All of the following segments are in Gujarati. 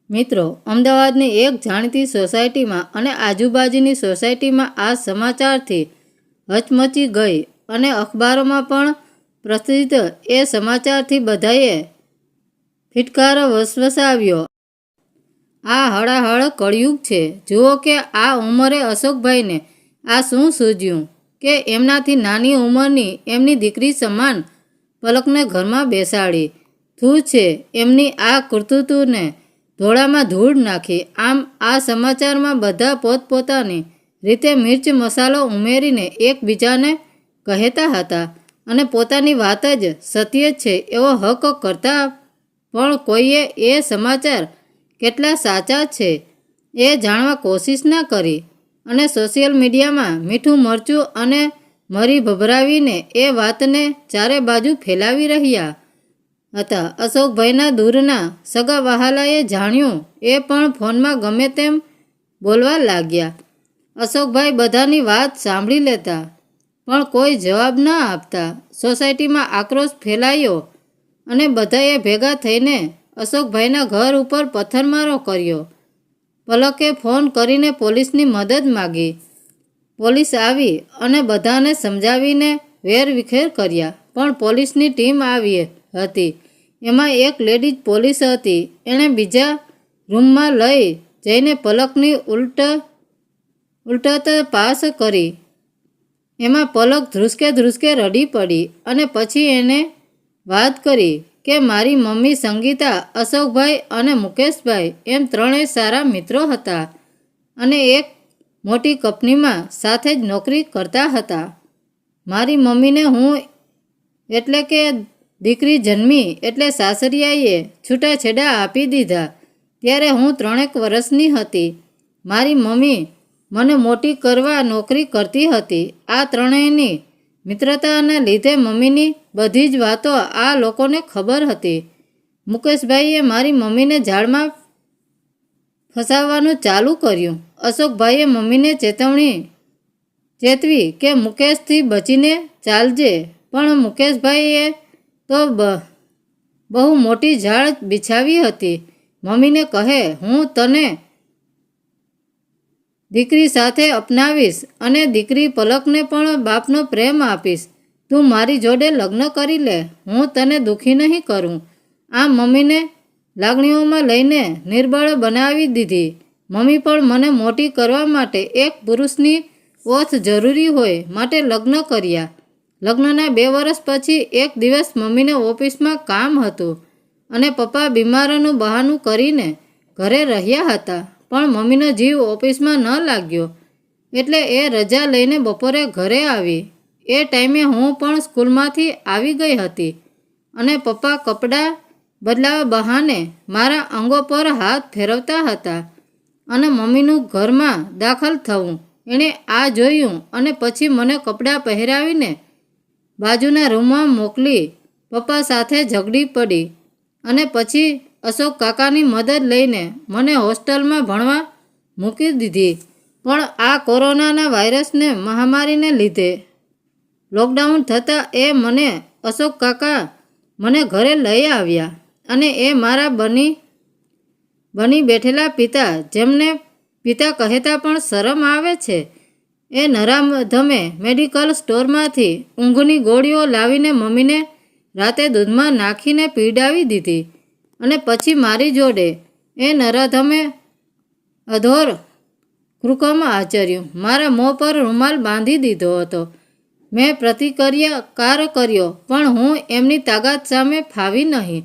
મિત્રો, અમદાવાદની એક જાણીતી સોસાયટીમાં અને આજુબાજુની સોસાયટીમાં આ સમાચારથી હચમચી ગઈ અને અખબારોમાં પણ પ્રસિદ્ધ એ સમાચારથી બધાએ ફિટકારો વસવસાવ્યો. આ હળાહળ કળિયુગ છે. જુઓ કે આ ઉંમરે અશોકભાઈને આ શું સૂઝ્યું કે એમનાથી નાની ઉંમરની એમની દીકરી સમાન પલકને ઘરમાં બેસાડી. શું છે એમની આ કરતૂતને ધોળામાં ધૂળ નાખી. આમ આ સમાચારમાં બધા પોતપોતાની રીતે મિર્ચ મસાલો ઉમેરીને એકબીજાને કહેતા હતા અને પોતાની વાત જ સત્ય છે એવો હક કરતા, પણ કોઈએ એ સમાચાર કેટલા સાચા છે એ જાણવા કોશિશ ના કરી અને સોશિયલ મીડિયામાં મીઠું મરચું અને મરી ભભરાવીને એ વાતને ચારે બાજુ ફેલાવી રહ્યા હતા. અશોકભાઈના દૂરના સગા વહાલાએ જાણ્યું એ પણ ફોનમાં ગમે તેમ બોલવા લાગ્યા. અશોકભાઈ બધાની વાત સાંભળી લેતા પણ કોઈ જવાબ ન આપતા. સોસાયટીમાં આક્રોશ ફેલાયો અને બધાએ ભેગા થઈને અશોકભાઈના ઘર ઉપર પથ્થરમારો કર્યો. પલકે ફોન કરીને પોલીસની મદદ માગી. પોલીસ આવી અને બધાને સમજાવીને વેરવિખેર કર્યા, પણ પોલીસની ટીમ આવી હતી. એમાં એક લેડીઝ પોલીસ હતી. એણે બીજા રૂમમાં લઈ જઈને પલકની ઉલટત પાસ કરી. એમાં પલક ધ્રુસકે ધ્રુસકે રડી પડી અને પછી એને વાત કરી કે મારી મમ્મી સંગીતા, અશોકભાઈ અને મુકેશભાઈ એમ ત્રણેય સારા મિત્રો હતા અને એક મોટી કંપનીમાં સાથે જ નોકરી કરતા હતા. મારી મમ્મીને હું એટલે કે દીકરી જન્મી એટલે સાસરિયાએ છૂટાછેડા આપી દીધા. ત્યારે હું 3 વર્ષની હતી. મારી મમ્મી મને મોટી કરવા નોકરી કરતી હતી. આ ત્રણેયની મિત્રતાના લીધે મમ્મીની બધી જ વાતો આ લોકોને ખબર હતી. મુકેશભાઈએ મારી મમ્મીને જાળમાં ફસાવવાનું ચાલુ કર્યું. અશોકભાઈએ મમ્મીને ચેતવી કે મુકેશથી બચીને ચાલજે, પણ મુકેશભાઈએ તો બહુ મોટી જાળ બિછાવી હતી. મમ્મીને કહે, હું તને દીકરી સાથે અપનાવીશ અને દીકરી પલકને પણ બાપનો પ્રેમ આપીશ. તું મારી જોડે લગ્ન કરી લે, હું તને દુઃખી નહીં કરું. આમ મમ્મીને લાગણીઓમાં લઈને નિર્બળ બનાવી દીધી. મમ્મી પણ મને મોટી કરવા માટે એક પુરુષની ઓથ જરૂરી હોય માટે લગ્ન કર્યા. લગ્નના 2 વર્ષ પછી એક દિવસ મમ્મીને ઓફિસમાં કામ હતું અને પપ્પા બીમારનું બહાનું કરીને ઘરે રહ્યા હતા, પણ મમ્મીનો જીવ ઓફિસમાં ન લાગ્યો એટલે એ રજા લઈને બપોરે ઘરે આવી. એ ટાઈમે હું પણ સ્કૂલમાંથી આવી ગઈ હતી અને પપ્પા કપડાં બદલાવા બહાને મારા અંગો પર હાથ ફેરવતા હતા અને મમ્મીનું ઘરમાં દાખલ થવું એણે આ જોયું અને પછી મને કપડાં પહેરાવીને બાજુના રૂમમાં મોકલી પપ્પા સાથે ઝઘડી પડી અને પછી અશોક કાકાની મદદ લઈને મને હોસ્ટેલમાં ભણવા મૂકી દીધી. પણ આ કોરોનાના વાયરસને મહામારીને લીધે લોકડાઉન થતાં એ મને અશોક કાકા મને ઘરે લઈ આવ્યા અને એ મારા બની બેઠેલા પિતા, જેમને પિતા કહેતા પણ શરમ આવે છે, એ નરાધમે મેડિકલ સ્ટોરમાંથી ઊંઘની ગોળીઓ લાવીને મમ્મીને રાતે દૂધમાં નાખીને પીવડાવી દીધી અને પછી મારી જોડે એ નરાધમે અધોર કૃકમ આચર્યું. મારા મોં પર રૂમાલ બાંધી દીધો હતો. મેં પ્રતિકાર કર્યો પણ હું એમની તાકાત સામે ફાવી નહીં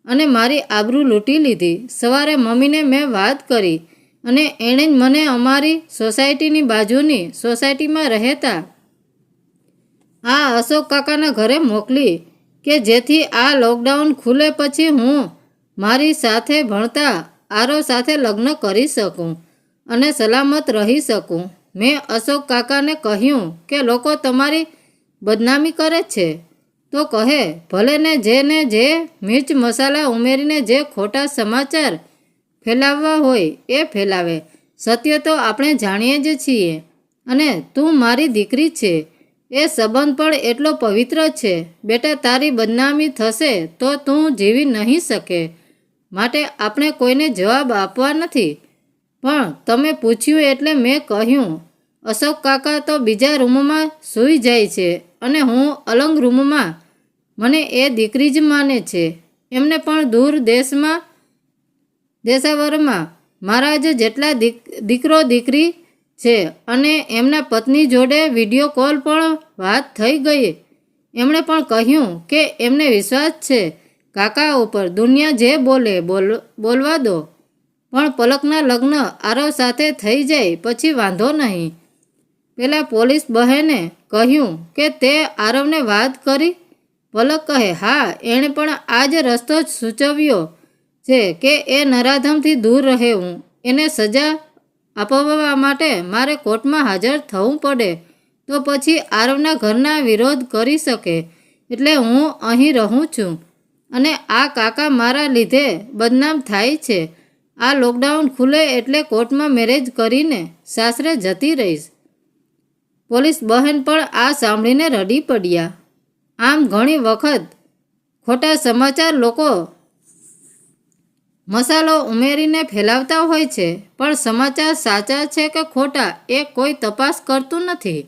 અને મારી આબરૂ લૂંટી લીધી. સવારે મમ્મીને મેં વાત કરી અને એણે જ મને અમારી સોસાયટીની બાજુની સોસાયટીમાં રહેતા આ અશોક કાકાના ઘરે મોકલી કે જેથી આ લોકડાઉન ખુલે પછી હું મારી સાથે ભણતા આરવ સાથે લગ્ન કરી શકું અને સલામત રહી શકું. મેં અશોક કાકાને કહ્યું કે લોકો તમારી બદનામી કરે છે તો કહે, ભલે ને જે મિર્ચ મસાલા ઉમેરીને જે ખોટા સમાચાર ફેલાવવા હોય એ ફેલાવે. સત્ય તો આપણે જાણીએ જ છીએ અને તું મારી દીકરી છે. એ સંબંધ પણ એટલો પવિત્ર છે. બેટા, તારી બદનામી થશે તો તું જીવી નહીં શકે. માટે આપણે કોઈને જવાબ આપવા નથી, પણ તમે પૂછ્યું એટલે મેં કહ્યું. અશોક કાકા તો બીજા રૂમમાં સૂઈ જાય છે અને હું અલગ રૂમમાં. મને એ દીકરી જ માને છે. એમને પણ દૂર દેશાવરમાં મારા જ જેટલા દીકરો દીકરી છે અને એમના પત્ની જોડે વિડીયો કોલ પણ વાત થઈ ગઈ. એમણે પણ કહ્યું કે એમને વિશ્વાસ છે કાકા ઉપર, દુનિયા જે બોલવા દો, પણ પલકના લગ્ન આરવ સાથે થઈ જાય પછી વાંધો નહીં. પેલા પોલીસ બહેને કહ્યું કે તે આરવને વાત કરી. પલક કહે, હા, એણે પણ આ જ રસ્તો જ સૂચવ્યો છે કે એ નરાધમથી દૂર રહેવું. એને સજા અપાવવા માટે મારે કોર્ટમાં હાજર થવું પડે તો પછી આરવના ઘરના વિરોધ કરી શકે, એટલે હું અહીં રહું છું અને આ કાકા મારા લીધે બદનામ થાય છે. આ લોકડાઉન ખુલે એટલે કોર્ટમાં મેરેજ કરીને સાસરે જતી રહીશ. પોલીસ બહેન પણ આ સાંભળીને રડી પડ્યા. આમ ઘણી વખત ખોટા સમાચાર લોકો મસાલો ઉમેરીને ફેલાવતા હોય છે, પણ સમાચાર સાચા છે કે ખોટા એ કોઈ તપાસ કરતું નથી.